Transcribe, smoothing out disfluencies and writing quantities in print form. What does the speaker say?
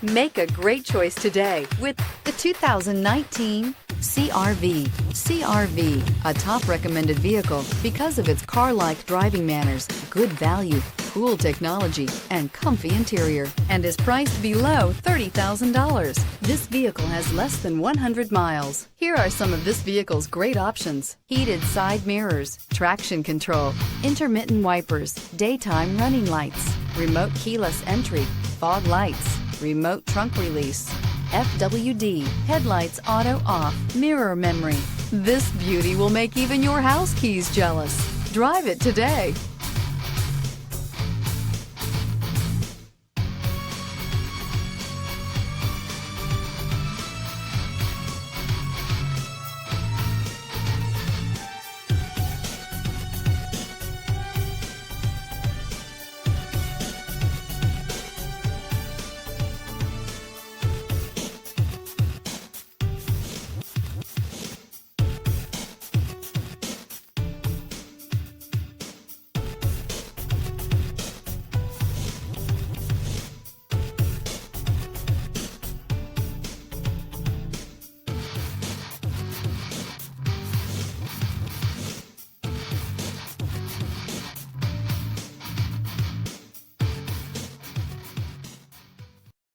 Make a great choice today with the 2019 CR-V. CR-V, a top recommended vehicle because of its car-like driving manners, good value, cool technology, and comfy interior, and is priced below $30,000. This vehicle has less than 100 miles. Here are some of this vehicle's great options: heated side mirrors, traction control, intermittent wipers, daytime running lights, remote keyless entry, fog lights, remote trunk release, FWD, headlights auto off, mirror memory. This beauty will make even your house keys jealous. Drive it today.